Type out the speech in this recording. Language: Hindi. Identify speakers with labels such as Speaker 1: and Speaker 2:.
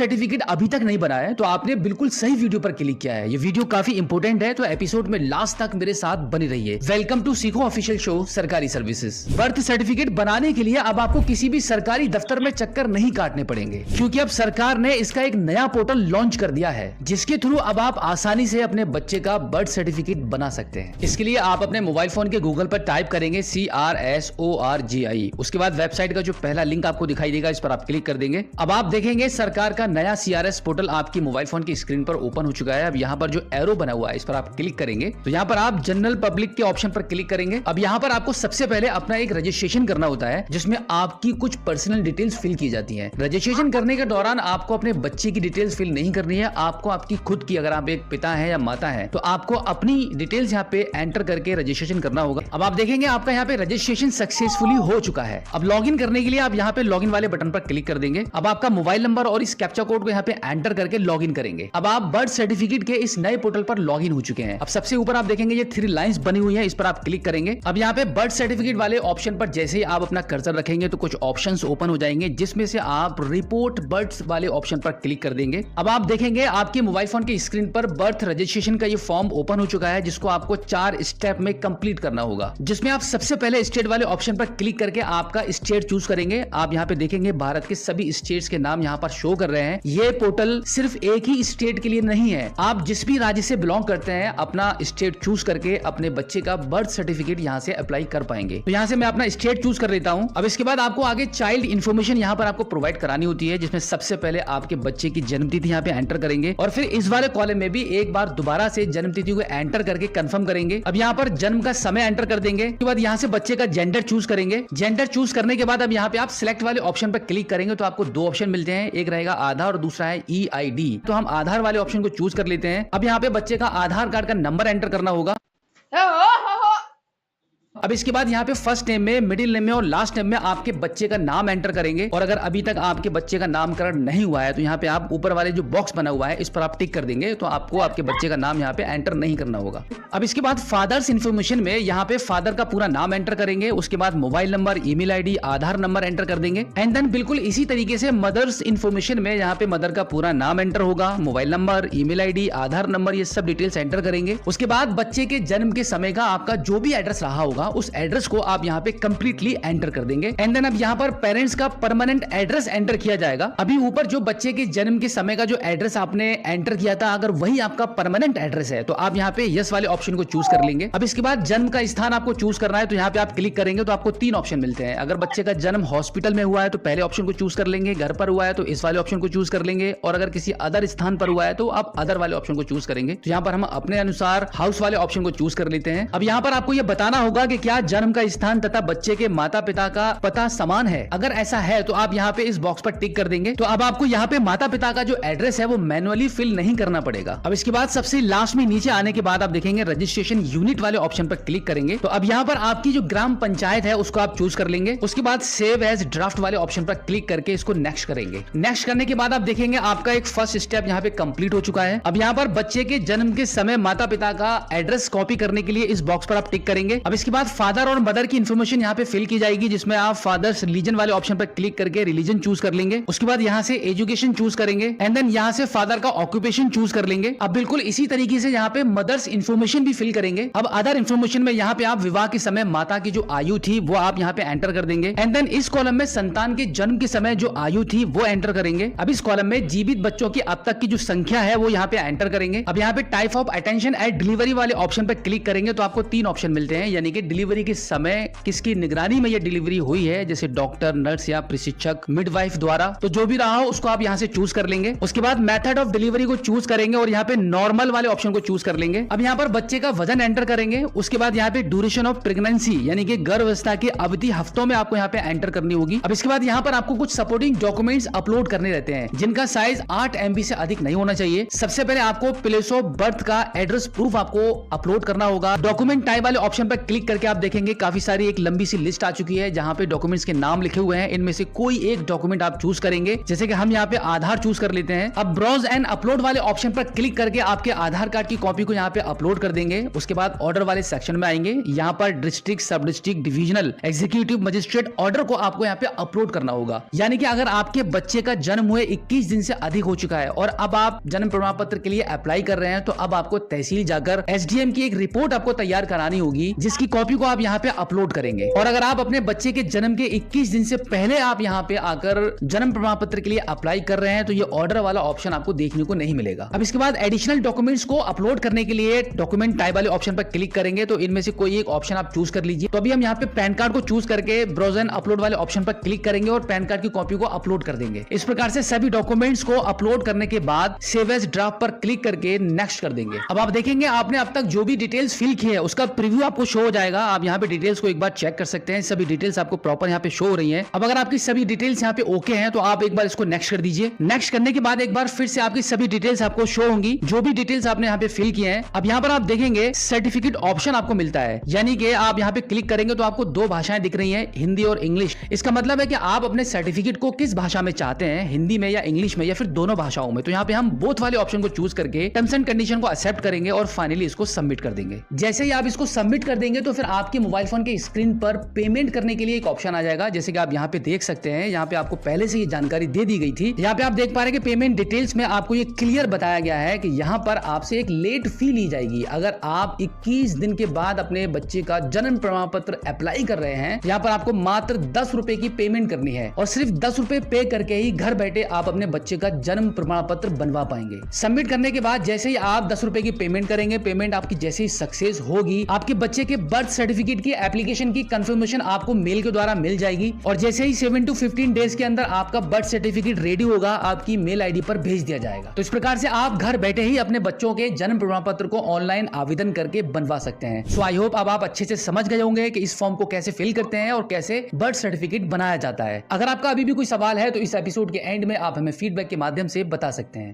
Speaker 1: सर्टिफिकेट अभी तक नहीं बना है तो आपने बिल्कुल सही वीडियो पर क्लिक किया है। ये वीडियो काफी इंपोर्टेंट है तो एपिसोड में लास्ट तक मेरे साथ बनी रहिए। वेलकम टू सीखो ऑफिशियल शो सरकारी सर्विसेज। बर्थ सर्टिफिकेट बनाने के लिए अब आपको किसी भी सरकारी दफ्तर में चक्कर नहीं काटने पड़ेंगे, क्योंकि अब सरकार ने इसका एक नया पोर्टल लॉन्च कर दिया है जिसके थ्रू अब आप आसानी से अपने बच्चे का बर्थ सर्टिफिकेट बना सकते हैं। इसके लिए आप अपने मोबाइल फोन के गूगल पर टाइप करेंगे CRSORGI, उसके बाद वेबसाइट का जो पहला लिंक आपको दिखाई देगा इस पर आप क्लिक कर देंगे। अब आप देखेंगे सरकार का नया CRS पोर्टल आपकी मोबाइल फोन की स्क्रीन पर ओपन हो चुका है। अब यहाँ पर जो एरो बना हुआ है इस पर आप क्लिक करेंगे तो यहाँ पर आप जनरल पब्लिक के ऑप्शन पर क्लिक करेंगे। अब यहाँ पर आपको सबसे पहले अपना एक रजिस्ट्रेशन करना होता है जिसमें आपकी कुछ पर्सनल डिटेल्स फिल की जाती हैं। रजिस्ट्रेशन करने के दौरान आपको अपने बच्चे की डिटेल्स फिल नहीं करनी है, आपको आपकी खुद की, अगर आप एक पिता है या माता है तो आपको अपनी डिटेल्स यहाँ पे एंटर करके रजिस्ट्रेशन करना होगा। अब आप देखेंगे आपका यहाँ पे रजिस्ट्रेशन सक्सेसफुली हो चुका है। अब लॉगिन करने के लिए आप यहाँ पे लॉगिन वाले बटन पर क्लिक कर देंगे। अब आपका मोबाइल नंबर और इस कैप्चा कोड को यहाँ पे एंटर करके लॉगिन करेंगे। अब आप बर्थ सर्टिफिकेट के इस नए पोर्टल पर लॉगिन हो चुके हैं। अब सबसे ऊपर आप देखेंगे ये 3 लाइंस बनी हुई है, इस पर आप क्लिक करेंगे। अब यहाँ पे बर्थ सर्टिफिकेट वाले ऑप्शन पर जैसे ही आप अपना कर्सर रखेंगे तो कुछ ऑप्शंस ओपन हो जाएंगे जिसमें से आप रिपोर्ट बर्थ वाले ऑप्शन पर क्लिक कर देंगे। अब आप देखेंगे आपके मोबाइल फोन की स्क्रीन पर बर्थ रजिस्ट्रेशन का ये फॉर्म ओपन हो चुका है जिसको आपको 4 स्टेप में कंप्लीट करना होगा, जिसमें आप सबसे पहले स्टेट वाले ऑप्शन पर क्लिक करके आपका स्टेट चूज करेंगे। आप यहाँ पे देखेंगे भारत के सभी स्टेट्स के नाम यहाँ पर शो कर रहे हैं। ये पोर्टल सिर्फ एक ही स्टेट के लिए नहीं है, आप जिस भी राज्य से बिलोंग करते हैं अपना स्टेट चूज करके अपने बच्चे का बर्थ सर्टिफिकेट यहाँ से अप्लाई कर पाएंगे। तो यहाँ से मैं अपना स्टेट चूज कर लेता हूँ। अब इसके बाद आपको आगे चाइल्ड इन्फॉर्मेशन यहाँ पर आपको प्रोवाइड करानी होती है, जिसमें सबसे पहले आपके बच्चे की जन्म तिथि यहाँ पे एंटर करेंगे और फिर इस वाले कॉलम में भी एक बार दोबारा से जन्म तिथि को एंटर करके कंफर्म करेंगे। अब यहाँ पर जन्म का समय एंटर कर देंगे। उसके बाद यहाँ से बच्चे का जेंडर चूज करेंगे। जेंडर चूज करने के बाद अब यहाँ पे आप सिलेक्ट वाले ऑप्शन पर क्लिक करेंगे तो आपको 2 ऑप्शन मिलते हैं, एक रहेगा आधार और दूसरा है EID। तो हम आधार वाले ऑप्शन को चूज कर लेते हैं। अब यहाँ पे बच्चे का आधार कार्ड का नंबर एंटर करना होगा। अब इसके बाद यहाँ पे फर्स्ट नेम में, मिडिल नेम में और लास्ट नेम में आपके बच्चे का नाम एंटर करेंगे। और अगर अभी तक आपके बच्चे का नामकरण नहीं हुआ है तो यहाँ पे आप ऊपर वाले जो बॉक्स बना हुआ है इस पर आप टिक कर देंगे, तो आपको आपके बच्चे का नाम यहाँ पे एंटर नहीं करना होगा। अब इसके बाद फादर्स इन्फॉर्मेशन में यहाँ पे फादर का पूरा नाम एंटर करेंगे, उसके बाद मोबाइल नंबर, ईमेल ID, आधार नंबर एंटर कर देंगे। एंड देन बिल्कुल इसी तरीके से मदर्स इन्फॉर्मेशन में यहाँ पे मदर का पूरा नाम एंटर होगा, मोबाइल नंबर, ईमेल ID, आधार नंबर, ये सब डिटेल्स एंटर करेंगे। उसके बाद बच्चे के जन्म के समय का आपका जो भी एड्रेस रहा होगा उस एड्रेस को आप यहाँ पे कंप्लीटली एंटर कर देंगे। एंड देन अब यहाँ पर पेरेंट्स का परमानेंट एड्रेस एंटर किया जाएगा। अभी ऊपर जो बच्चे के जन्म के समय का जो एड्रेस आपने एंटर किया था, अगर वही आपका परमानेंट एड्रेस है तो आप यहाँ पे यस वाले ऑप्शन को चूज कर लेंगे। अब इसके बाद जन्म का स्थान आपको चूज करना है तो यहाँ पे आप क्लिक करेंगे तो आपको 3 ऑप्शन मिलते हैं। अगर बच्चे का जन्म हॉस्पिटल में हुआ है तो पहले ऑप्शन को चूज कर लेंगे, घर पर हुआ है तो इस वाले ऑप्शन को चूज कर लेंगे, और अगर किसी अदर स्थान पर हुआ है तो आप अदर वाले ऑप्शन को चूज करेंगे। तो यहाँ पर हम अपने अनुसार हाउस वाले ऑप्शन को चूज कर लेते हैं। अब यहाँ पर आपको यह बताना होगा कि क्या जन्म का स्थान तथा बच्चे के माता पिता का पता समान है। अगर ऐसा है तो आप यहाँ पे इस बॉक्स पर टिक कर देंगे। तो अब आपको यहाँ पे माता पिता का जो एड्रेस है वो मैनुअली फिल नहीं करना पड़ेगा। अब इसके बाद सबसे लास्ट में नीचे आने के बाद आप देखेंगे रजिस्ट्रेशन यूनिट वाले ऑप्शन पर क्लिक करेंगे। तो अब यहाँ पर आपकी जो ग्राम पंचायत है उसको आप चूज कर लेंगे। उसके बाद सेव एज ड्राफ्ट वाले ऑप्शन पर क्लिक करके इसको नेक्स्ट करेंगे। नेक्स्ट करने के बाद आप देखेंगे आपका एक फर्स्ट स्टेप यहाँ पे कंप्लीट हो चुका है। अब यहाँ पर बच्चे के जन्म के समय माता पिता का एड्रेस कॉपी करने के लिए इस बॉक्स पर आप टिक करेंगे। अब इसके बाद फादर और मदर की इन्फॉर्मेशन यहाँ पे फिल की जाएगी, जिसमें आप फादर्स रिलीजन वाले ऑप्शन पर क्लिक करके रिलीजन चूज कर लेंगे। उसके बाद यहाँ से एजुकेशन चूज करेंगे एंड देन यहाँ से फादर का ऑक्यूपेशन चूज कर लेंगे। अब बिल्कुल इसी तरीके से यहाँ पे मदर्स इन्फॉर्मेशन भी फिल करेंगे। अब अदर इन्फॉर्मेशन में यहाँ पे आप विवाह के समय माता की जो आयु थी वो आप यहाँ पे एंटर कर देंगे। एंड देन इस कॉलम में संतान के जन्म के समय जो आयु थी वो एंटर करेंगे। अब इस कॉलम में जीवित बच्चों की अब तक की जो संख्या है वो यहाँ पे एंटर करेंगे। अब यहाँ पे type of attention eight delivery वाले ऑप्शन पर क्लिक करेंगे तो आपको 3 ऑप्शन मिलते हैं, यानी कि डिलीवरी के समय किसकी निगरानी में ये डिलीवरी हुई है, जैसे डॉक्टर, नर्स या प्रशिक्षक, मिडवाइफ द्वारा। तो जो भी रहा हो उसको आप यहाँ से चूज कर लेंगे। उसके बाद मेथड ऑफ डिलीवरी को चूज करेंगे और यहाँ पे नॉर्मल वाले ऑप्शन को चूज कर लेंगे। अब यहाँ पर बच्चे का वजन एंटर करेंगे। उसके बाद यहाँ पे ड्यूरेशन ऑफ प्रेगनेंसी यानी कि गर्भावस्था की अवधि हफ्तों में आपको यहाँ पे एंटर करनी होगी। अब इसके बाद यहाँ पर आपको कुछ सपोर्टिंग डॉक्यूमेंट्स अपलोड करने रहते हैं जिनका साइज 8 MB से अधिक नहीं होना चाहिए। सबसे पहले आपको प्लेस ऑफ बर्थ का एड्रेस प्रूफ आपको अपलोड करना होगा। डॉक्यूमेंट टाइप वाले ऑप्शन पर क्लिक करके करके आप देखेंगे काफी सारी एक लंबी सी लिस्ट आ चुकी है जहां पे डॉक्यूमेंट्स के नाम लिखे हुए हैं। इनमें से कोई एक डॉक्यूमेंट आप चूज करेंगे। जैसे कि हम यहाँ पे आधार चूज कर लेते हैं। अब ब्राउज एंड अपलोड वाले ऑप्शन पर क्लिक करके आपके आधार कार्ड की कॉपी को यहाँ पे अपलोड कर देंगे। उसके बाद ऑर्डर वाले सेक्शन में आएंगे। यहाँ पर डिस्ट्रिक्ट, सब district, divisional, executive magistrate order को आपको यहाँ पे अपलोड करना होगा। यानी कि अगर आपके बच्चे का जन्म हुए 21 दिन से अधिक हो चुका है और अब आप जन्म प्रमाण पत्र के लिए अप्लाई कर रहे हैं, तो अब आपको तहसील जाकर एसडीएम की एक रिपोर्ट आपको तैयार करानी होगी, जिसकी कॉपी को आप यहाँ पे अपलोड करेंगे। और अगर आप अपने बच्चे के जन्म के 21 दिन से पहले आप यहाँ पे आकर जन्म प्रमाण पत्र के लिए अप्लाई कर रहे हैं, तो ये ऑर्डर वाला ऑप्शन आपको देखने को नहीं मिलेगा। अब इसके बाद एडिशनल डॉक्यूमेंट्स को अपलोड करने के लिए डॉक्यूमेंट टाइप वाले ऑप्शन पर क्लिक करेंगे। तो इनमें से कोई एक ऑप्शन आप चूज कर लीजिए। तो अभी हम यहाँ पे पैन कार्ड को चूज करके ब्राउज एंड अपलोड वाले ऑप्शन पर क्लिक करेंगे और पैन कार्ड की कॉपी को अपलोड कर देंगे। इस प्रकार से सभी डॉक्यूमेंट्स को अपलोड करने के बाद सेव एज ड्राफ्ट पर क्लिक करके नेक्स्ट कर देंगे। अब आप देखेंगे आपने अब तक जो भी डिटेल्स फिल की है उसका प्रीव्यू आपको शो हो जाएगा। आप यहाँ पे डिटेल्स को एक बार चेक कर सकते हैं। सभी डिटेल्स आपको प्रॉपर यहाँ पे शो हो रही है। अब अगर आपकी सभी डिटेल्स यहाँ पे ओके हैं तो आप एक बार इसको नेक्स्ट कर दीजिए। नेक्स्ट करने के बाद एक बार फिर से आपकी सभी डिटेल्स आपको शो होंगी, जो भी डिटेल्स आपने यहाँ पे फिल किए हैं। अब यहाँ पर आप देखेंगे सर्टिफिकेट ऑप्शन आपको मिलता है, यानी कि आप यहाँ पे क्लिक करेंगे तो आपको दो भाषाएं दिख रही हैं, हिंदी और इंग्लिश। इसका मतलब है कि आप अपने सर्टिफिकेट को किस भाषा में चाहते हैं, हिंदी में या इंग्लिश में या फिर दोनों भाषाओं में। तो यहाँ पे हम बोथ वाले ऑप्शन को चूज करके टर्म्स एंड कंडीशन को एक्सेप्ट करेंगे और फाइनली इसको सबमिट कर देंगे। जैसे ही आप इसको सबमिट कर देंगे तो फिर आपके मोबाइल फोन के स्क्रीन पर पेमेंट करने के लिए एक ऑप्शन आ जाएगा। जैसे कि आप यहाँ पे देख सकते हैं, यहाँ पे आपको पहले से ये जानकारी दे दी गई थी। यहाँ पे आप देख पा रहे हैं कि पेमेंट डिटेल्स में आपको ये क्लियर बताया गया है कि यहाँ पर आपसे एक लेट फी ली जाएगी। अगर आप 21 दिन के बाद अपने बच्चे का जन्म प्रमाण पत्र अप्लाई कर रहे हैं, यहाँ पर आपको मात्र 10 रुपए की पेमेंट करनी है और सिर्फ 10 रुपए पे करके ही घर बैठे आप अपने बच्चे का जन्म प्रमाण पत्र बनवा पाएंगे। सबमिट करने के बाद जैसे ही आप 10 रुपए की पेमेंट करेंगे, पेमेंट आपकी जैसे ही सक्सेस होगी, आपके बच्चे के बर्थ सर्टिफिकेट की एप्लीकेशन की कंफर्मेशन आपको मेल के द्वारा मिल जाएगी और जैसे ही 7 to 15 डेज के अंदर आपका बर्थ सर्टिफिकेट रेडी होगा, आपकी मेल आईडी पर भेज दिया जाएगा। तो इस प्रकार से आप घर बैठे ही अपने बच्चों के जन्म प्रमाण पत्र को ऑनलाइन आवेदन करके बनवा सकते हैं। सो आई होप अब आप अच्छे से समझ गए होंगे कि इस फॉर्म को कैसे फिल करते हैं और कैसे बर्थ सर्टिफिकेट बनाया जाता है। अगर आपका अभी भी कोई सवाल है तो इस एपिसोड के एंड में आप हमें फीडबैक के माध्यम से बता सकते हैं।